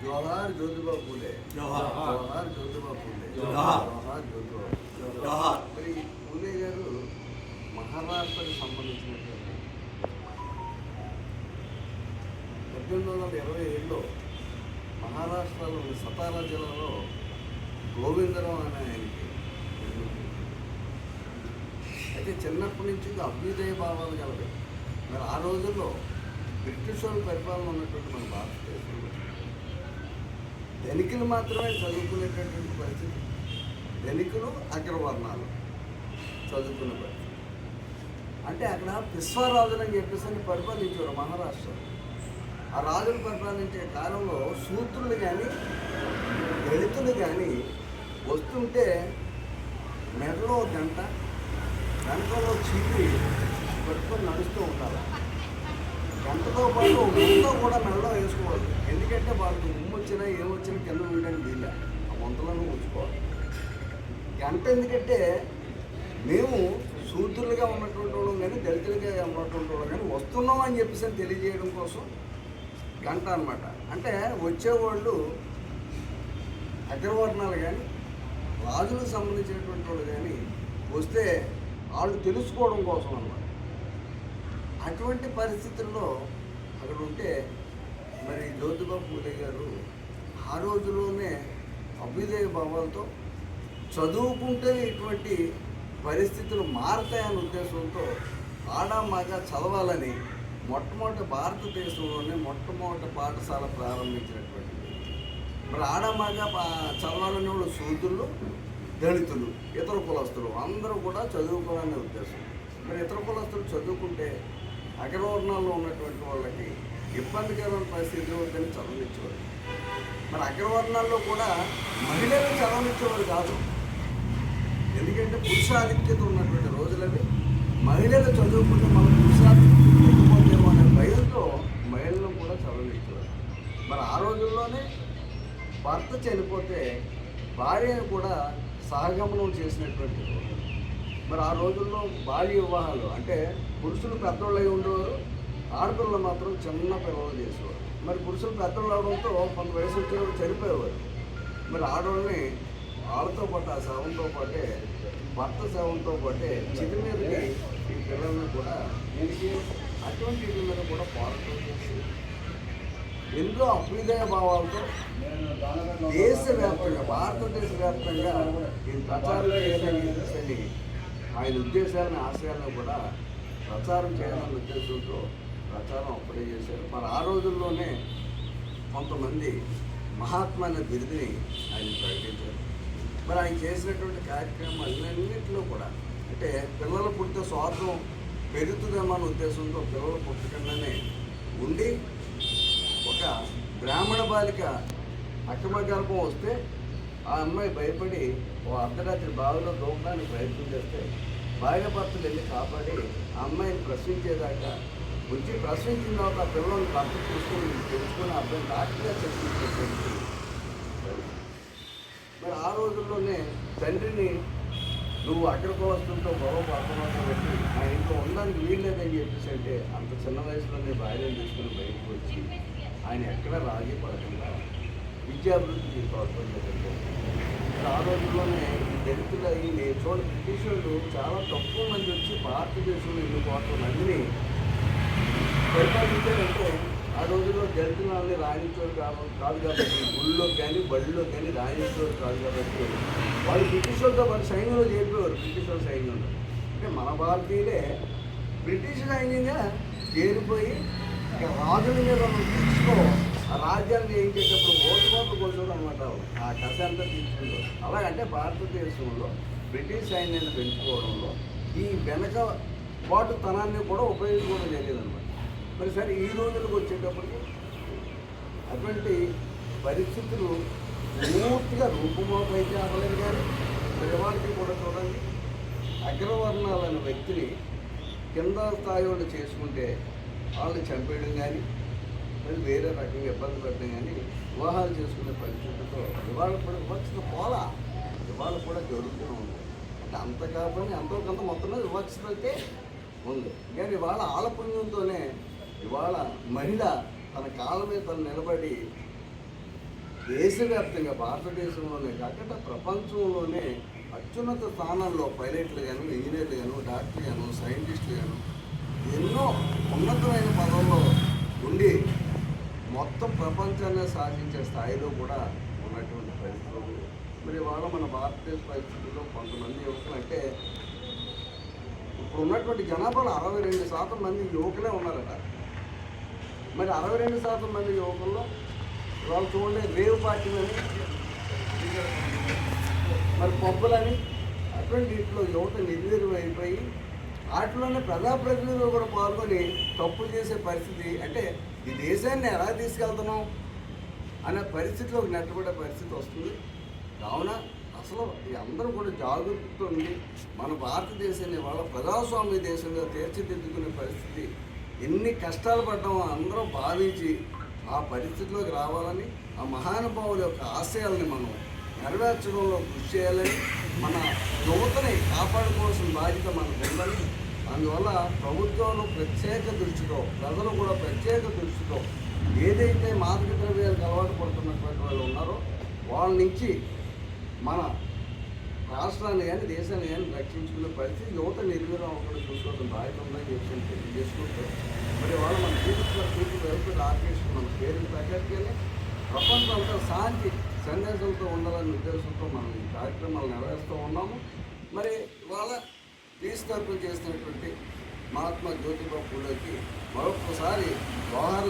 జోహార్ జ్యోతిబా పూలే, జోహార్ జ్యోతిబా పూలే, జోహార్ జ్యోతిబా జోహార్. మరి పూలే గారు మహారాష్ట్రకు సంబంధించినటువంటి 1827లో మహారాష్ట్రలోని సతారా జిల్లాలో గోవిందరావు అనే ఆయనకి జన్మించింది. అయితే చిన్నప్పటి నుంచి అభ్యుదయ భావాలు కలదు. మరి ఆ రోజుల్లో బ్రిటిష్ వాళ్ళు పరిపాలన ఉన్నటువంటి మన భారతదేశంలో ధనికులు మాత్రమే చదువుకునేటటువంటి పరిస్థితి. ధనికులు అగ్రవర్ణాలు చదువుకునే పరిస్థితి. అంటే అక్కడ విశ్వరాజులని చెప్పేసి పరిపాలించారు మహారాష్ట్ర. ఆ రాజులు పరిపాలించే కాలంలో శూద్రులు కానీ దళితులు కానీ వస్తుంటే మెడలో గంట గంటలో చీపి పట్టుకొని నడుస్తూ ఉంటారు. గంటతో పాటు వంతో కూడా మెడలో వేసుకోవాలి. ఎందుకంటే వాళ్ళకి వచ్చినా ఏమొచ్చినా కింద వేయడానికి వీళ్ళ ఆ వంతలను ఉంచుకోవాలి. గంట ఎందుకంటే మేము శూద్రులుగా ఉన్నటువంటి వాళ్ళం కానీ దళితులుగా ఉన్నటువంటి వాళ్ళం కానీ వస్తున్నాం అని చెప్పేసి తెలియజేయడం కోసం గంట అనమాట. అంటే వచ్చేవాళ్ళు అగ్రవర్ణాలు కానీ రాజులకు సంబంధించినటువంటి వాళ్ళు కానీ వస్తే వాళ్ళు తెలుసుకోవడం కోసం అన్నమాట. అటువంటి పరిస్థితుల్లో అక్కడ ఉంటే మరి జ్యోతిబా పూలే గారు ఆ రోజుల్లోనే అభ్యుదయ భావాలతో చదువుకుంటే ఇటువంటి పరిస్థితులు మారతాయనే ఉద్దేశంతో ఆడామాగా చదవాలని మొట్టమొదటి భారతదేశంలోనే మొట్టమొదటి పాఠశాల ప్రారంభించినటువంటిది. మరి ఆడామాగా చదవాలనే వాళ్ళు శూద్రులు, దళితులు, ఇతర కులస్తులు అందరూ కూడా చదువుకోవాలనే ఉద్దేశం. మరి ఇతర కులస్తులు చదువుకుంటే అగ్రవర్ణాల్లో ఉన్నటువంటి వాళ్ళకి ఇబ్బందికరమైన పరిస్థితి వద్దని చదవనిచ్చేవారు. మరి అగ్రవర్ణాల్లో కూడా మహిళలు చదవనిచ్చేవారు కాదు. ఎందుకంటే పురుషాధిక్యత ఉన్నటువంటి రోజులవి. మహిళలు చదువుకుంటే మన పురుషాధిక్యత తగ్గిపోతేమో అనే భయంతో మహిళలను కూడా చదవనిచ్చేవారు. మరి ఆ రోజుల్లోనే భర్త చనిపోతే భార్యను కూడా సహగమనం చేసినటువంటి రోజు. మరి ఆ రోజుల్లో బాల్య వివాహాలు అంటే పురుషులు పెద్దోళ్ళు అయి ఉండేవారు, ఆడపిల్లలు మాత్రం చిన్న పిల్లలు చేసేవారు. మరి పురుషులు పెద్దోళ్ళు అవడంతో కొంత వయసు వచ్చేవారు చనిపోయేవారు. మరి ఆడవాళ్ళని వాళ్ళతో పాటు ఆ శవంతో పాటే భర్త శవంతో పాటే చితి మీదకి ఈ పిల్లలను కూడా అటువంటి వీటి మీద కూడా పోరాటం చేసి ఎన్నో అభ్యుదయ భావాలతో దేశవ్యాప్తంగా భారతదేశ వ్యాప్తంగా ఈ ప్రచారం చేయాలని ఆయన ఉద్దేశాలను ఆశయాలను కూడా ప్రచారం చేయాలనే ఉద్దేశంతో ప్రచారం అప్పుడే చేశారు. మరి ఆ రోజుల్లోనే కొంతమంది మహాత్మా అనే బిరుదుని ఆయన ప్రకటించారు. మరి ఆయన చేసినటువంటి కార్యక్రమాలన్నింటిలో కూడా అంటే పిల్లలు పుట్టిన స్వార్థం పెరుగుతుందేమో అనే ఉద్దేశంతో పిల్లలు పుట్టకుండానే ఉండి ఒక బ్రాహ్మణ బాలిక అక్రమ గర్భం వస్తే ఆ అమ్మాయి భయపడి ఓ అర్ధరాత్రి బావిలో దూకడానికి ప్రయత్నం చేస్తే భార్య భర్తలు వెళ్ళి కాపాడి ఆ అమ్మాయిని ప్రశ్నించేదాకా వచ్చి ప్రశ్నించిన తర్వాత ఆ పిల్లల్ని భర్త చూసుకొని తెలుసుకొని అబ్బాయిని డాక్టర్గా చర్చించేటువంటి. మరి ఆ రోజుల్లోనే తండ్రిని నువ్వు అక్కడికి వస్తుంటో గొడవ పడుతున్నావు పెట్టి ఆ ఇంట్లో ఉండడానికి వీల్లేదని చెప్పేసి అంటే అంత చిన్న వయసులోనే భార్యను తీసుకుని బయటకు వచ్చి ఆయన ఎక్కడ రాజీ పడకుండా విద్యాభివృద్ధికి తోడ్పడలేదంటే ఆ రోజుల్లోనే దళితులు ఈ చూడ బ్రిటిష్ వాళ్ళు చాలా తక్కువ మంది వచ్చి భారతదేశంలో 2 కోట్ల మందిని పరిపాలించారంటే ఆ రోజుల్లో దళితులు వాళ్ళని రాణించేవారు కాదు కాబట్టి గుళ్ళో కానీ బడిలో కానీ రాణించేవారు కాదు కాబట్టి వాళ్ళు బ్రిటిష్ వాళ్ళతో వాళ్ళ సైన్యంలో చేరిపోయారు. బ్రిటిష్ వాళ్ళ సైన్యంలో అంటే మన భారతీయులే బ్రిటిష్ సైన్యంగా చేరిపోయి ఇక రాజుల మీద తీర్చుకో ఆ రాజ్యాన్ని ఏం చేసేటప్పుడు ఓటుకోట్లు కొట్టడం అనమాట. ఆ కథ అంతా తీసుకుంటారు. అలాగంటే భారతదేశంలో బ్రిటిష్ సైన్యాన్ని పెంచుకోవడంలో ఈ వెనక బాటుతనాన్ని కూడా ఉపయోగించుకోవడం జరిగేదన్నమాట. మరి సరే ఈ రోజులకు వచ్చేటప్పటికి అటువంటి పరిస్థితులు పూర్తిగా రూపుమోపైతే అవ్వలేదు. కానీ ప్రజవాడికి కూడా చూడండి అగ్రవర్ణాలైన వ్యక్తిని కింద స్థాయి వాళ్ళు చేసుకుంటే వాళ్ళని చంపేయడం కానీ మరి వేరే రకంగా ఇబ్బంది పెట్టడం కానీ వివాహాలు చేసుకునే పరిస్థితులతో ఇవాళ కూడా వివక్షత పోలా ఇవాళ కూడా జరుగుతూ ఉంది. అంటే అంత కాకపోయినా ఎంతో కొంత మొత్తంలో వివక్షత అయితే ఉంది. కానీ ఇవాళ ఆలపుణ్యంతోనే ఇవాళ మహిళ తన కాళ్ళ మీద తను నిలబడి దేశవ్యాప్తంగా భారతదేశంలోనే కాకుండా ప్రపంచంలోనే అత్యున్నత స్థానాల్లో పైలట్లు గాను, ఇంజనీర్లు గాను, డాక్టర్లు గాను, సైంటిస్టులు గాను ఎన్నో ఉన్నతమైన పదవుల్లో ఉండి మొత్తం ప్రపంచాన్ని శాసించే స్థాయిలో కూడా ఉన్నటువంటి పరిస్థితులు. మరి వాళ్ళ మన భారతదేశ పరిస్థితుల్లో కొంతమంది యువకులు అంటే ఇప్పుడు ఉన్నటువంటి జనాభాలో 62% మంది యువకులే ఉన్నారట. మరి 62% మంది యువకుల్లో వాళ్ళు చూడండి రేవ్ పార్టీలని, మరి పబ్బులని అటువంటి వీటిలో యువత నిర్వీర్యం అయిపోయి వాటిలోనే ప్రజాప్రతినిధులు కూడా పాల్గొని తప్పులు చేసే పరిస్థితి. అంటే ఈ దేశాన్ని ఎలా తీసుకెళ్తున్నాం అనే పరిస్థితిలోకి నెట్టబడే పరిస్థితి వస్తుంది. కావున అసలు ఈ అందరూ కూడా జాగరూకత ఉండి మన భారతదేశాన్ని వాళ్ళ ప్రజాస్వామ్య దేశంగా తీర్చిదిద్దుకునే పరిస్థితి ఎన్ని కష్టాలు పడ్డామో అందరూ భావించి ఆ పరిస్థితిలోకి రావాలని, ఆ మహానుభావుల యొక్క ఆశయాల్ని మనం నెరవేర్చడంలో కృషి చేయాలని, మన యువతని కాపాడుకోవాల్సిన బాధ్యత మనకు ఉందని, అందువల్ల ప్రభుత్వాలు ప్రత్యేక దృష్టితో, ప్రజలు కూడా ప్రత్యేక దృష్టితో ఏదైతే మాదక ద్రవ్యాలకు అలవాటు పడుతున్నటువంటి వాళ్ళు ఉన్నారో వాళ్ళ నుంచి మన రాష్ట్రాన్ని కానీ దేశాన్ని కానీ రక్షించుకునే పరిస్థితి యువత నిర్వీర్యం అవ్వకుండా చూసుకోవడం బాధ్యత ఉందని చెప్పి తెలియజేసుకుంటూ, మరి వాళ్ళు మన పీపుల్ వెల్ఫేర్ ఆర్గనైజేషన్ మన పేరు తగ్గట్టుగానే ప్రపంచం అంతా శాంతి సందేశంతో ఉండాలనే ఉద్దేశంతో మనం ఈ కార్యక్రమాలు నెరవేరుస్తూ ఉన్నాము. మరి వాళ్ళ తీసుకల్పన చేసినటువంటి మహాత్మా జ్యోతిబా పూలేకి మరొకసారి జోహార్